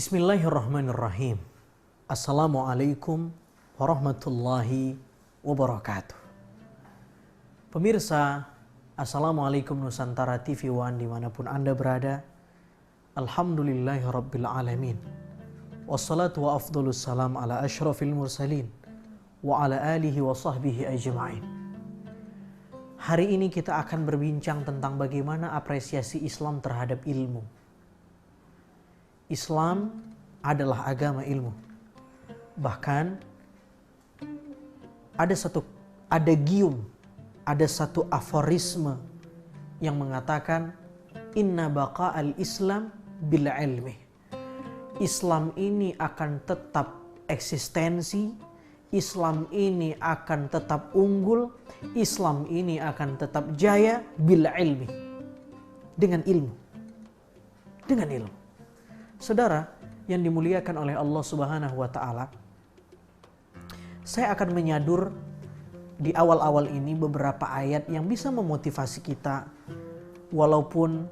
Bismillahirrahmanirrahim. Assalamualaikum warahmatullahi wabarakatuh. Pemirsa, Assalamualaikum Nusantara TV One dimanapun Anda berada. Alhamdulillahirabbil alamin. Wassalatu wa afdhalus salam ala asyrafil mursalin wa ala alihi wa sahbihi ajma'in. Hari ini kita akan berbincang tentang bagaimana apresiasi Islam terhadap ilmu. Islam adalah agama ilmu. Bahkan ada satu aforisme yang mengatakan inna baqa'al Islam bil ilmi. Islam ini akan tetap eksistensi, Islam ini akan tetap unggul, Islam ini akan tetap jaya bil ilmi. Dengan ilmu. Dengan ilmu. Saudara yang dimuliakan oleh Allah Subhanahu wa taala, saya akan menyadur di awal-awal ini beberapa ayat yang bisa memotivasi kita walaupun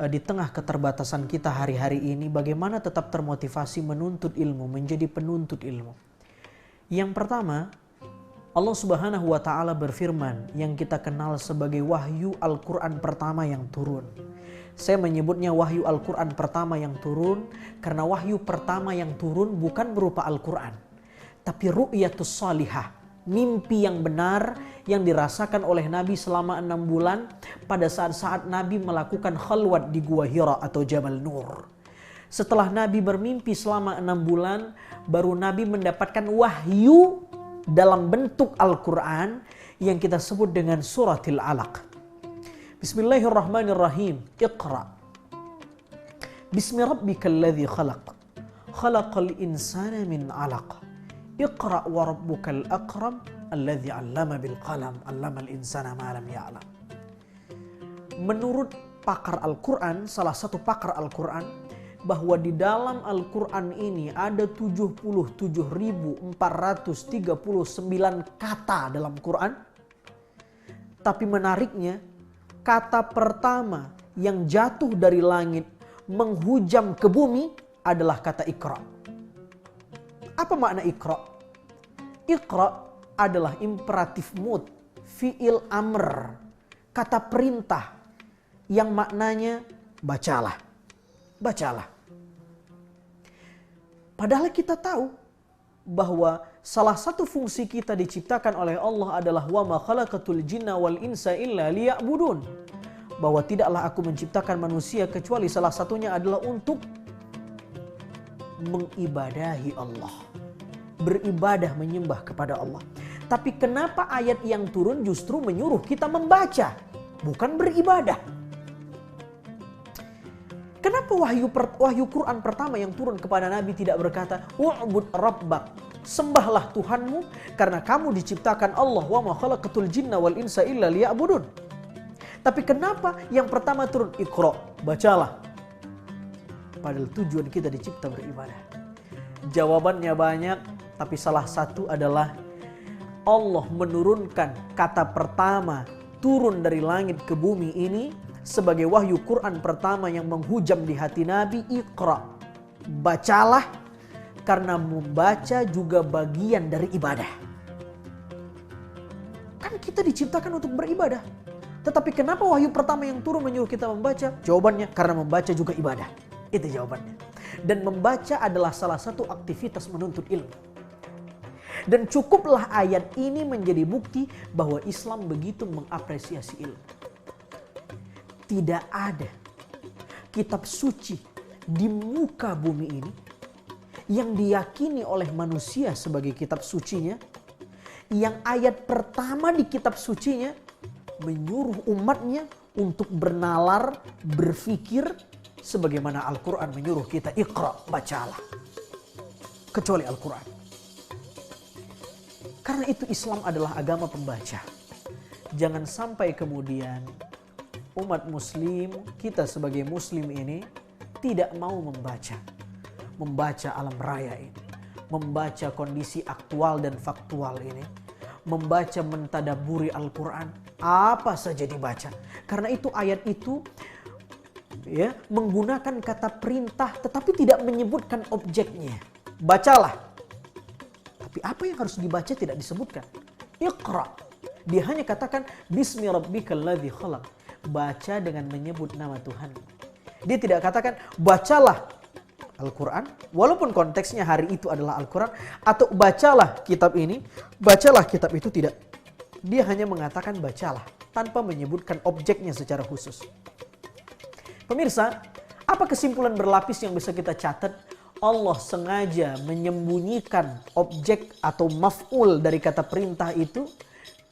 di tengah keterbatasan kita hari-hari ini bagaimana tetap termotivasi menuntut ilmu, menjadi penuntut ilmu. Yang pertama, Allah Subhanahu wa taala berfirman yang kita kenal sebagai wahyu Al-Qur'an pertama yang turun. Saya menyebutnya wahyu Al-Quran pertama yang turun karena wahyu pertama yang turun bukan berupa Al-Quran, tapi ru'yatus salihah, mimpi yang benar yang dirasakan oleh Nabi selama 6 bulan pada saat-saat Nabi melakukan khalwat di Gua Hira atau Jabal Nur. Setelah Nabi bermimpi selama 6 bulan, baru Nabi mendapatkan wahyu dalam bentuk Al-Quran yang kita sebut dengan suratil Alaq. Bismillahirrahmanirrahim. Iqra. Bismi rabbikal ladzi khalaq. Khalaqal insana min 'alaq. Iqra wa rabbukal akram alladzi 'allama bil qalam 'allamal insana ma lam ya'lam. Menurut pakar Al-Qur'an, salah satu pakar Al-Qur'an, bahwa di dalam Al-Qur'an ini ada 77.439 kata dalam Qur'an. Tapi menariknya, kata pertama yang jatuh dari langit menghujam ke bumi adalah kata Iqra. Apa makna Iqra? Iqra adalah imperatif mood, fi'il amr, kata perintah yang maknanya bacalah. Bacalah. Padahal kita tahu bahwa salah satu fungsi kita diciptakan oleh Allah adalah wa ma khalaqatul jinna wal insa illa liya'budun. Bahwa tidaklah aku menciptakan manusia kecuali salah satunya adalah untuk mengibadahi Allah. Beribadah, menyembah kepada Allah. Tapi kenapa ayat yang turun justru menyuruh kita membaca, bukan beribadah? Kenapa wahyu Quran pertama yang turun kepada Nabi tidak berkata wa'bud rabbak, sembahlah Tuhanmu karena kamu diciptakan Allah, wa ma khalaqatul jinna wal insa illa liya'budun. Tapi kenapa yang pertama turun Iqra, bacalah? Padahal tujuan kita dicipta beribadah. Jawabannya banyak, tapi salah satu adalah Allah menurunkan kata pertama turun dari langit ke bumi ini sebagai wahyu Quran pertama yang menghujam di hati Nabi. Iqra, bacalah, karena membaca juga bagian dari ibadah. Kan kita diciptakan untuk beribadah. Tetapi kenapa wahyu pertama yang turun menyuruh kita membaca? Jawabannya karena membaca juga ibadah. Itu jawabannya. Dan membaca adalah salah satu aktivitas menuntut ilmu. Dan cukuplah ayat ini menjadi bukti bahwa Islam begitu mengapresiasi ilmu. Tidak ada kitab suci di muka bumi ini yang diyakini oleh manusia sebagai kitab sucinya, yang ayat pertama di kitab sucinya menyuruh umatnya untuk bernalar, berfikir sebagaimana Al-Quran menyuruh kita Iqra, bacalah. Kecuali Al-Quran. Karena itu Islam adalah agama pembaca. Jangan sampai kemudian umat muslim, kita sebagai muslim ini tidak mau membaca. Membaca alam raya ini. Membaca kondisi aktual dan faktual ini. Membaca mentadaburi Al-Quran. Apa saja dibaca. Karena itu ayat itu ya, menggunakan kata perintah tetapi tidak menyebutkan objeknya. Bacalah. Tapi apa yang harus dibaca tidak disebutkan. Iqra. Dia hanya katakan bismi rabbikal ladzi khalaq. Baca dengan menyebut nama Tuhan. Dia tidak katakan bacalah Al-Quran, walaupun konteksnya hari itu adalah Al-Quran, atau bacalah kitab ini, bacalah kitab itu, tidak. Dia hanya mengatakan bacalah, tanpa menyebutkan objeknya secara khusus. Pemirsa, apa kesimpulan berlapis yang bisa kita catat? Allah sengaja menyembunyikan objek atau maf'ul dari kata perintah itu,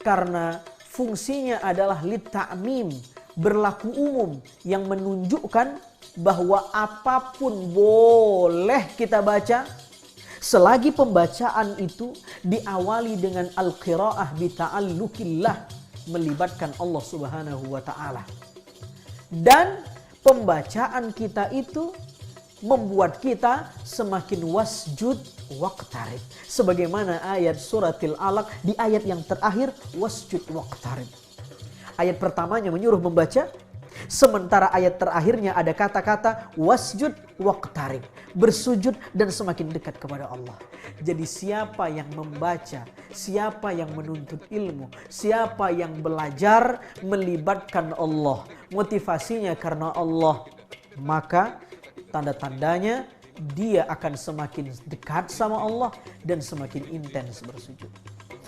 karena fungsinya adalah lit-ta'mim, berlaku umum, yang menunjukkan bahwa apapun boleh kita baca selagi pembacaan itu diawali dengan al-qiraah bi ta'allukillah, melibatkan Allah Subhanahu wa taala. Dan pembacaan kita itu membuat kita semakin wasjud waqtarib. Sebagaimana ayat suratil Alaq di ayat yang terakhir, wasjud waqtarib. Ayat pertamanya menyuruh membaca, sementara ayat terakhirnya ada kata-kata wasjud waqtarib, bersujud dan semakin dekat kepada Allah. Jadi siapa yang membaca, siapa yang menuntut ilmu, siapa yang belajar melibatkan Allah, motivasinya karena Allah, maka tanda-tandanya dia akan semakin dekat sama Allah dan semakin intens bersujud.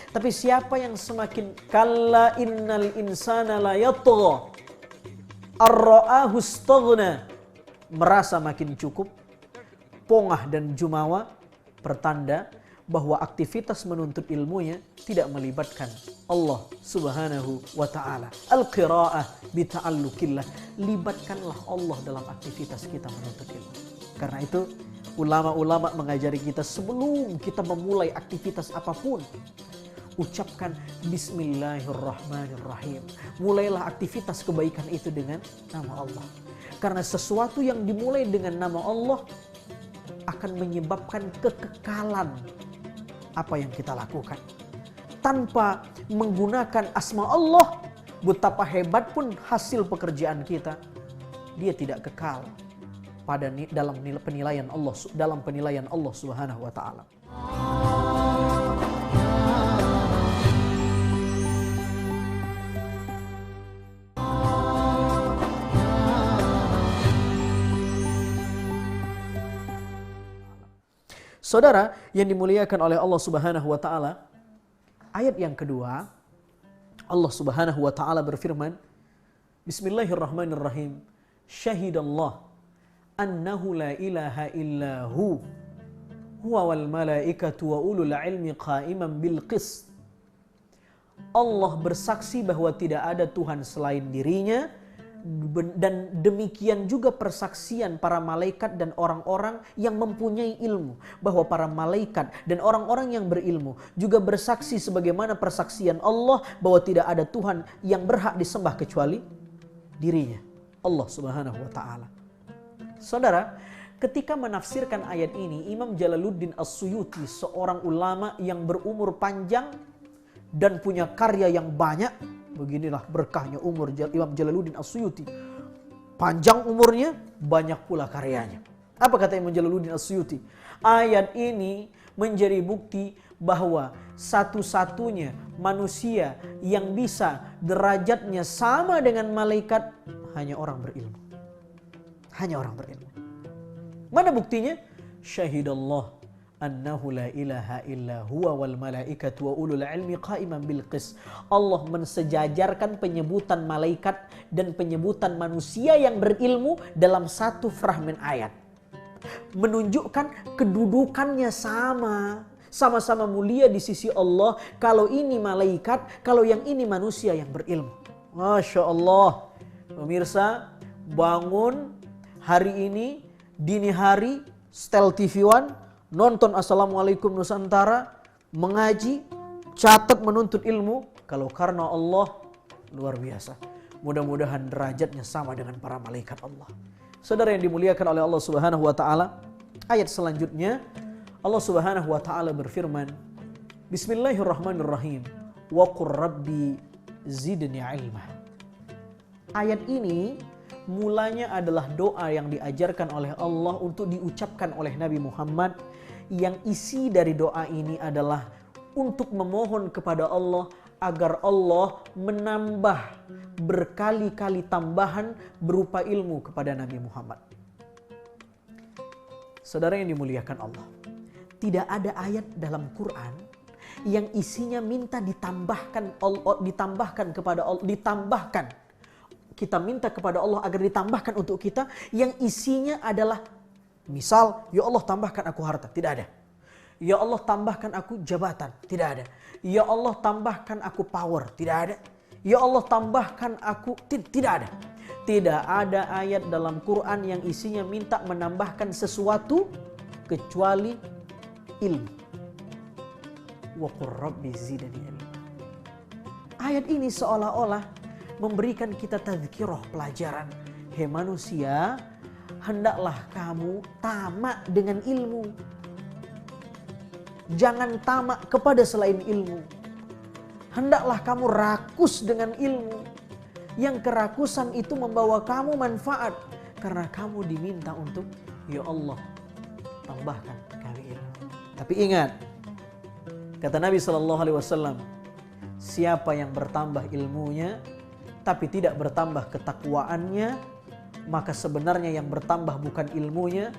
Tapi siapa yang semakin kalla innal insana la yatgha ar-ra'ahu istaghna, merasa makin cukup, pongah dan jumawa, pertanda bahwa aktivitas menuntut ilmunya tidak melibatkan Allah Subhanahu wa taala. Al-qiraah bi ta'allukillah, libatkanlah Allah dalam aktivitas kita menuntut ilmu. Karena itu ulama-ulama mengajari kita sebelum kita memulai aktivitas apapun, ucapkan bismillahirrahmanirrahim. Mulailah aktivitas kebaikan itu dengan nama Allah. Karena sesuatu yang dimulai dengan nama Allah akan menyebabkan kekekalan apa yang kita lakukan. Tanpa menggunakan asma Allah, betapa hebat pun hasil pekerjaan kita, dia tidak kekal dalam penilaian Allah Subhanahu wa taala. Saudara yang dimuliakan oleh Allah Subhanahu wa taala, ayat yang kedua Allah Subhanahu wa taala berfirman, Bismillahirrahmanirrahim. Syahidallah annahu la ilaha illahu huwa wal malaikatu wa ulul ilmi qa'iman bil qist. Allah bersaksi bahwa tidak ada Tuhan selain dirinya, dan demikian juga persaksian para malaikat dan orang-orang yang mempunyai ilmu, bahwa para malaikat dan orang-orang yang berilmu juga bersaksi sebagaimana persaksian Allah bahwa tidak ada Tuhan yang berhak disembah kecuali dirinya, Allah Subhanahu wa taala. Saudara, ketika menafsirkan ayat ini, Imam Jalaluddin As-Suyuti, seorang ulama yang berumur panjang dan punya karya yang banyak. Beginilah berkahnya umur Imam Jalaluddin As-Suyuti. Panjang umurnya, banyak pula karyanya. Apa kata Imam Jalaluddin As-Suyuti? Ayat ini menjadi bukti bahwa satu-satunya manusia yang bisa derajatnya sama dengan malaikat hanya orang berilmu. Hanya orang berilmu. Mana buktinya? Syahidallah annahu la ilaha illa huwa wal malaikatu wa ulul ilmi qa'iman bil qist. Allah mensejajarkan penyebutan malaikat dan penyebutan manusia yang berilmu dalam satu fragmen ayat. Menunjukkan kedudukannya sama-sama mulia di sisi Allah. Kalau ini malaikat, kalau yang ini manusia yang berilmu. Masya Allah. Pemirsa, bangun hari ini dini hari, setel TV One, nonton Assalamualaikum Nusantara, mengaji, catat menuntut ilmu. Kalau karena Allah, luar biasa. Mudah-mudahan derajatnya sama dengan para malaikat Allah. Saudara yang dimuliakan oleh Allah Subhanahu wa taala, ayat selanjutnya Allah Subhanahu wa taala berfirman, Bismillahirrahmanirrahim. Wa qur rabbi zidni ilma. Ayat ini mulanya adalah doa yang diajarkan oleh Allah untuk diucapkan oleh Nabi Muhammad, yang isi dari doa ini adalah untuk memohon kepada Allah agar Allah menambah berkali-kali tambahan berupa ilmu kepada Nabi Muhammad. Saudara yang dimuliakan Allah, tidak ada ayat dalam Quran yang isinya minta ditambahkan kepada Allah, kita minta kepada Allah agar ditambahkan untuk kita, yang isinya adalah misal, ya Allah tambahkan aku harta, tidak ada. Ya Allah tambahkan aku jabatan, tidak ada. Ya Allah tambahkan aku power, tidak ada. Ya Allah tambahkan aku, tidak ada. Tidak ada ayat dalam Quran yang isinya minta menambahkan sesuatu kecuali ilmu. Wa qur rabbi zidni ilma. Ayat ini seolah-olah memberikan kita tazkirah, pelajaran. Hei manusia, hendaklah kamu tamak dengan ilmu. Jangan tamak kepada selain ilmu. Hendaklah kamu rakus dengan ilmu. Yang kerakusan itu membawa kamu manfaat. Karena kamu diminta untuk, ya Allah, tambahkan kami ilmu. Tapi ingat, kata Nabi SAW, siapa yang bertambah ilmunya tapi tidak bertambah ketakwaannya, maka sebenarnya yang bertambah bukan ilmunya,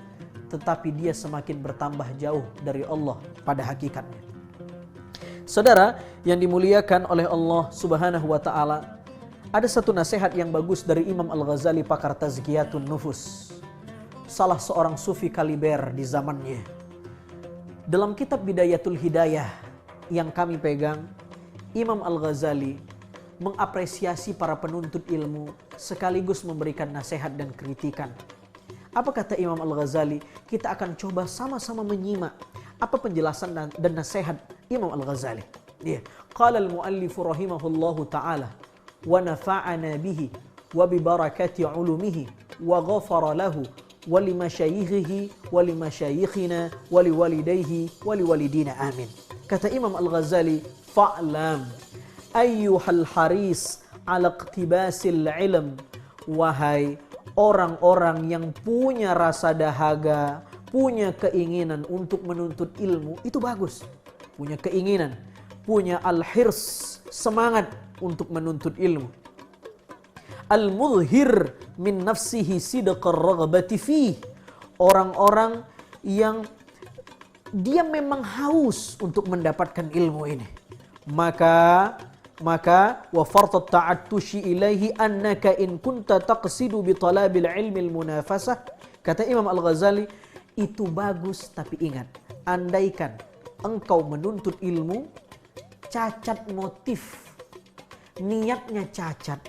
tetapi dia semakin bertambah jauh dari Allah pada hakikatnya. Saudara yang dimuliakan oleh Allah Subhanahu wa taala, ada satu nasihat yang bagus dari Imam Al-Ghazali, pakar tazkiyatun nufus, salah seorang sufi kaliber di zamannya. Dalam kitab Bidayatul Hidayah yang kami pegang, Imam Al-Ghazali mengapresiasi para penuntut ilmu sekaligus memberikan nasihat dan kritikan. Apa kata Imam Al-Ghazali? Kita akan coba sama-sama menyimak apa penjelasan dan nasihat Imam Al-Ghazali. Dia, qala al-muallifu rahimahullahu ta'ala wa nafa'ana bihi wa bi barakati ulumihi wa ghafara lahu wa li masyayikhihi wa li masyayikhina wa li walidayhi wa li walidina amin. Kata Imam Al-Ghazali, fa'lam ayyuhal haris ala iqtibasil ilm, wahai orang-orang yang punya rasa dahaga, punya keinginan untuk menuntut ilmu, itu bagus. Punya keinginan, punya al-hirs, semangat untuk menuntut ilmu. Al-mudhir min nafsihi sidqar raghbati fih, orang-orang yang dia memang haus untuk mendapatkan ilmu ini. Maka wa fartat ta'attushi ilaihi annaka in kunta taqsidu bi talabil ilmi al-munafasah. Kata Imam Al-Ghazali, itu bagus, tapi ingat, andaikan engkau menuntut ilmu cacat motif, niatnya cacat,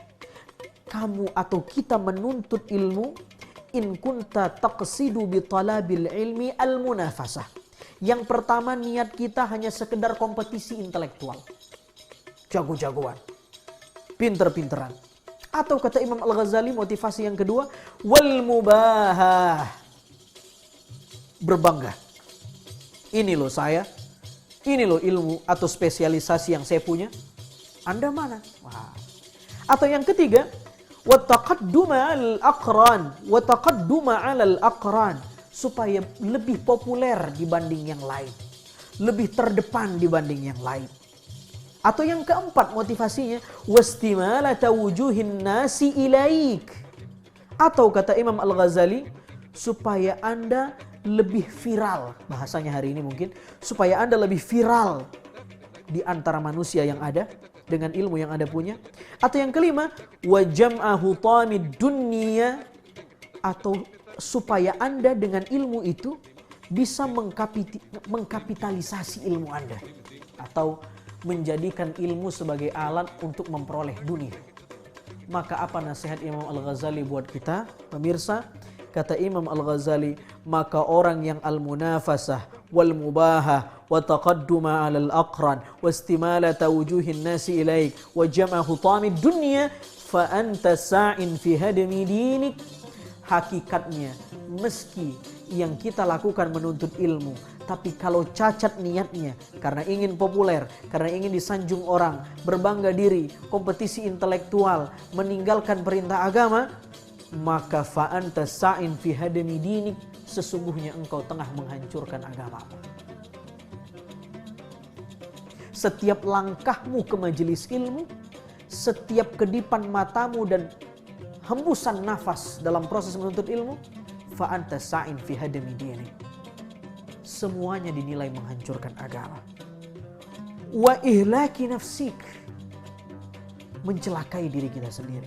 kamu atau kita menuntut ilmu in kunta taqsidu bi talabil ilmi al-munafasah. Yang pertama, niat kita hanya sekedar kompetisi intelektual, jago-jagoan, pinter-pinteran. Atau kata Imam Al-Ghazali, motivasi yang kedua, wal mubahah, berbangga. Ini loh saya, ini loh ilmu atau spesialisasi yang saya punya. Anda mana? Wah. Atau yang ketiga, wa taqadduma al-aqran, wa taqadduma 'alal aqran, supaya lebih populer dibanding yang lain, lebih terdepan dibanding yang lain. Atau yang keempat motivasinya, wastimalata wujuhin nasi ilaik. Atau kata Imam Al-Ghazali, supaya Anda lebih viral, bahasanya hari ini mungkin, supaya Anda lebih viral di antara manusia yang ada dengan ilmu yang Anda punya. Atau yang kelima, wa jam'ahu tamid dunya, atau supaya Anda dengan ilmu itu bisa mengkapitalisasi ilmu Anda, atau menjadikan ilmu sebagai alat untuk memperoleh dunia. Maka apa nasihat Imam Al-Ghazali buat kita, pemirsa? Kata Imam Al-Ghazali, maka orang yang al-munafasah wal mubahah wa taqadduma 'alal aqran wa istimalata wujuhin nasi ilaik wa jam'ahu tamid dunya fa anta sa'in fi hadmi dinik. Hakikatnya, meski yang kita lakukan menuntut ilmu, tapi kalau cacat niatnya karena ingin populer, karena ingin disanjung orang, berbangga diri, kompetisi intelektual, meninggalkan perintah agama, maka fa anta sa'in fi hadami dinik, sesungguhnya engkau tengah menghancurkan agamamu. Setiap langkahmu ke majelis ilmu, setiap kedipan matamu dan hembusan nafas dalam proses menuntut ilmu, fa anta sa'in fi hadami dinik, semuanya dinilai menghancurkan agama. Wa ihlaki nafsik, mencelakai diri kita sendiri.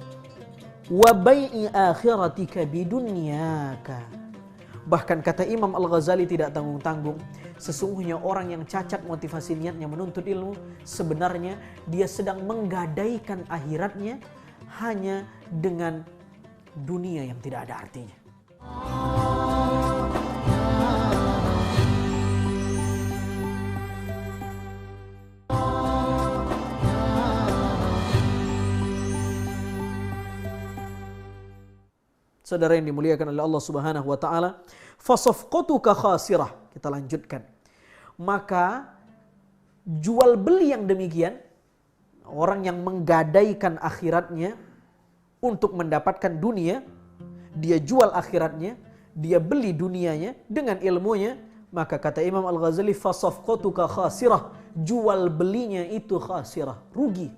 Wa bai'i akhiratika bidunyaka. Bahkan kata Imam Al-Ghazali tidak tanggung-tanggung, sesungguhnya orang yang cacat motivasi niatnya menuntut ilmu, sebenarnya dia sedang menggadaikan akhiratnya hanya dengan dunia yang tidak ada artinya. Saudara yang dimuliakan oleh Allah Subhanahu wa taala, fasafqatuka khasirah. Kita lanjutkan. Maka jual beli yang demikian, orang yang menggadaikan akhiratnya untuk mendapatkan dunia, dia jual akhiratnya, dia beli dunianya dengan ilmunya, maka kata Imam Al-Ghazali, fasafqatuka khasirah, jual belinya itu khasirah, rugi.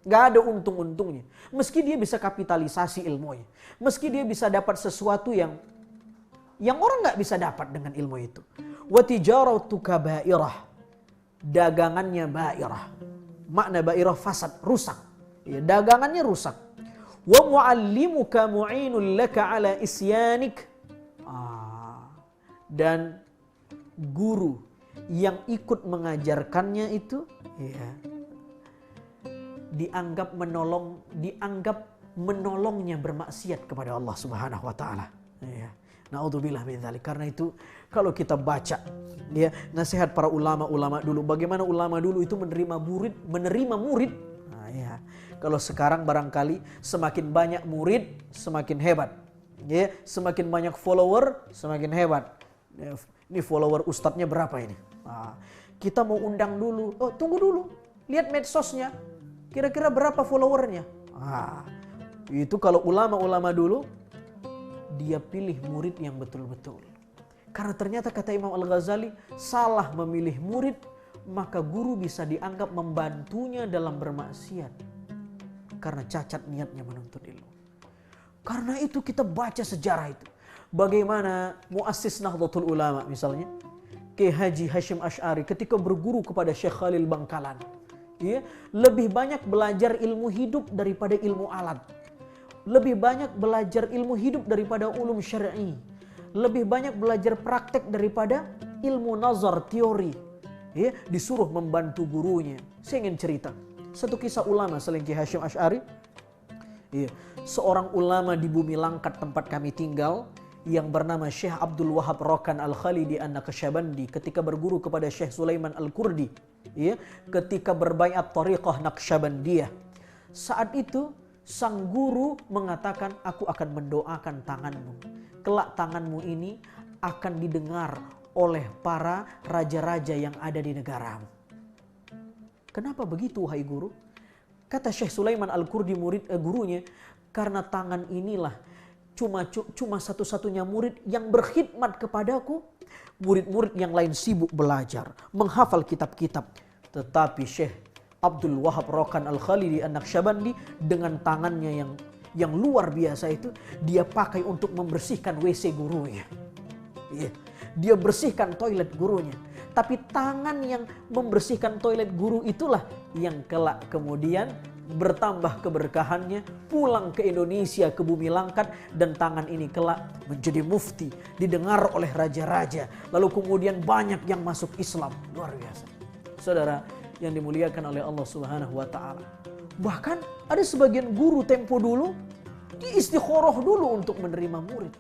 Gak ada untung-untungnya. Meski dia bisa kapitalisasi ilmunya, meski dia bisa dapat sesuatu yang orang gak bisa dapat dengan ilmu itu. Wa tijaratuka ba'irah, dagangannya ba'irah. Makna ba'irah fasad, rusak. Ya, dagangannya rusak. Wa muallimuka mu'inul laka ala isyanik. Dan guru yang ikut mengajarkannya itu, ya, dianggap menolongnya bermaksiat kepada Allah Subhanahu wa taala. Ya. Naudzubillah min dzalik. Karena itu kalau kita baca ya nasihat para ulama-ulama dulu, bagaimana ulama dulu itu menerima murid. Nah, ya. Kalau sekarang barangkali semakin banyak murid semakin hebat. Ya, semakin banyak follower semakin hebat. Ya, ini follower ustadznya berapa ini? Nah, kita mau undang dulu. Oh, tunggu dulu. Lihat medsosnya. Kira-kira berapa followernya? Itu kalau ulama-ulama dulu, dia pilih murid yang betul-betul. Karena ternyata kata Imam Al-Ghazali, salah memilih murid, maka guru bisa dianggap membantunya dalam bermaksiat. Karena cacat niatnya menuntut ilmu. Karena itu kita baca sejarah itu. Bagaimana muassis Nahdlatul Ulama misalnya, Kiai Haji Hashim Asy'ari ketika berguru kepada Syekh Khalil Bangkalan. Ya, lebih banyak belajar ilmu hidup daripada ilmu alat. Lebih banyak belajar ilmu hidup daripada ulum syar'i. Lebih banyak belajar praktek daripada ilmu nazar, teori. Ya, disuruh membantu gurunya. Saya ingin cerita satu kisah ulama selain Kiai Hashim Asy'ari. Ya, seorang ulama di Bumi Langkat tempat kami tinggal yang bernama Syekh Abdul Wahab Rokan Al-Khalidi An-Naqsyabandi ketika berguru kepada Syekh Sulaiman Al-Kurdi, ya, ketika berbaiat Thariqah Naqsyabandiyah. Saat itu sang guru mengatakan, aku akan mendoakan tanganmu. Kelak tanganmu ini akan didengar oleh para raja-raja yang ada di negaramu. Kenapa begitu wahai guru? Kata Syekh Sulaiman Al-Kurdi gurunya, karena tangan inilah cuma satu-satunya murid yang berkhidmat kepadaku. Murid-murid yang lain sibuk belajar, menghafal kitab-kitab. Tetapi Syekh Abdul Wahab Rokan Al-Khalidi An-Naqsyabandi dengan tangannya yang luar biasa itu, dia pakai untuk membersihkan WC gurunya. Dia bersihkan toilet gurunya. Tapi tangan yang membersihkan toilet guru itulah yang kelak kemudian bertambah keberkahannya, pulang ke Indonesia, ke Bumi Langkat, dan tangan ini kelak menjadi mufti, didengar oleh raja-raja, lalu kemudian banyak yang masuk Islam. Luar biasa. Saudara yang dimuliakan oleh Allah Subhanahu wa taala. Bahkan ada sebagian guru tempo dulu, dia istikharah dulu untuk menerima murid.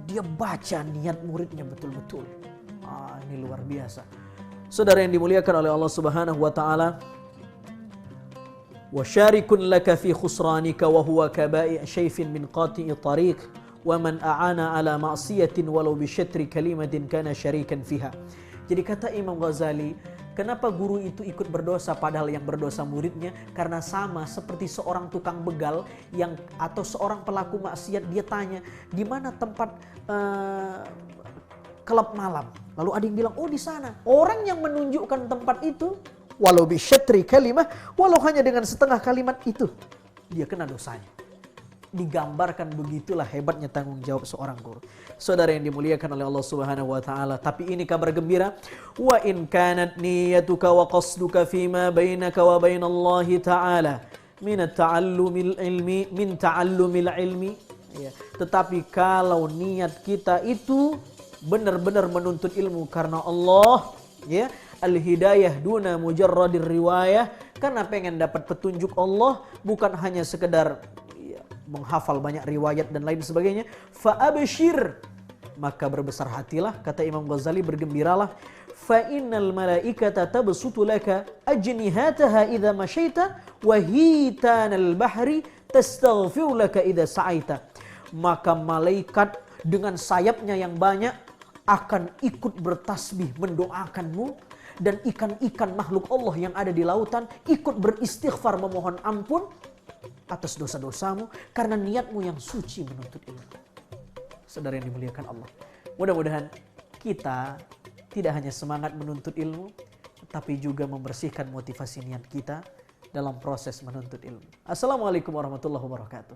Dia baca niat muridnya betul-betul. Ini luar biasa. Saudara yang dimuliakan oleh Allah Subhanahu wa taala, wa syarikun laka fi khusranika wa huwa kaba'i syayfin min qati'i tariq wa man a'ana ala ma'siyatin walau bi syatri kalimatin kana syarikan fiha. Jadi kata Imam Ghazali, Kenapa guru itu ikut berdosa padahal yang berdosa muridnya? Karena sama seperti seorang tukang begal atau seorang pelaku maksiat, dia tanya, di mana tempat klub malam? Lalu ada yang bilang, oh di sana. Orang yang menunjukkan tempat itu, walau bisyatri kalimah, walau hanya dengan setengah kalimat itu, dia kena dosanya. Digambarkan begitulah hebatnya tanggung jawab seorang guru. Saudara yang dimuliakan oleh Allah Subhanahu wa taala, tapi ini kabar gembira, wa in kanat niyyatuka wa qasduka fima bainaka wa bainallahi ta'ala min ta'allumil ilmi ya. Tetapi kalau niat kita itu benar-benar menuntut ilmu karena Allah, ya, al-hidayah duna mujarradir riwayah, karena pengen dapat petunjuk Allah, bukan hanya sekedar menghafal banyak riwayat dan lain sebagainya. Fa'abshir, maka berbesar hatilah, kata Imam Ghazali, bergembiralah. Fa innal malaikata tabsutu laka ajnihataha idza masyaita wa hitanal bahri tastaghfiru laka idza sa'aita. Maka malaikat dengan sayapnya yang banyak akan ikut bertasbih mendoakanmu, dan ikan-ikan makhluk Allah yang ada di lautan ikut beristighfar memohon ampun atas dosa-dosamu karena niatmu yang suci menuntut ilmu. Saudara yang dimuliakan Allah, mudah-mudahan kita tidak hanya semangat menuntut ilmu, tapi juga membersihkan motivasi niat kita dalam proses menuntut ilmu. Assalamualaikum warahmatullahi wabarakatuh.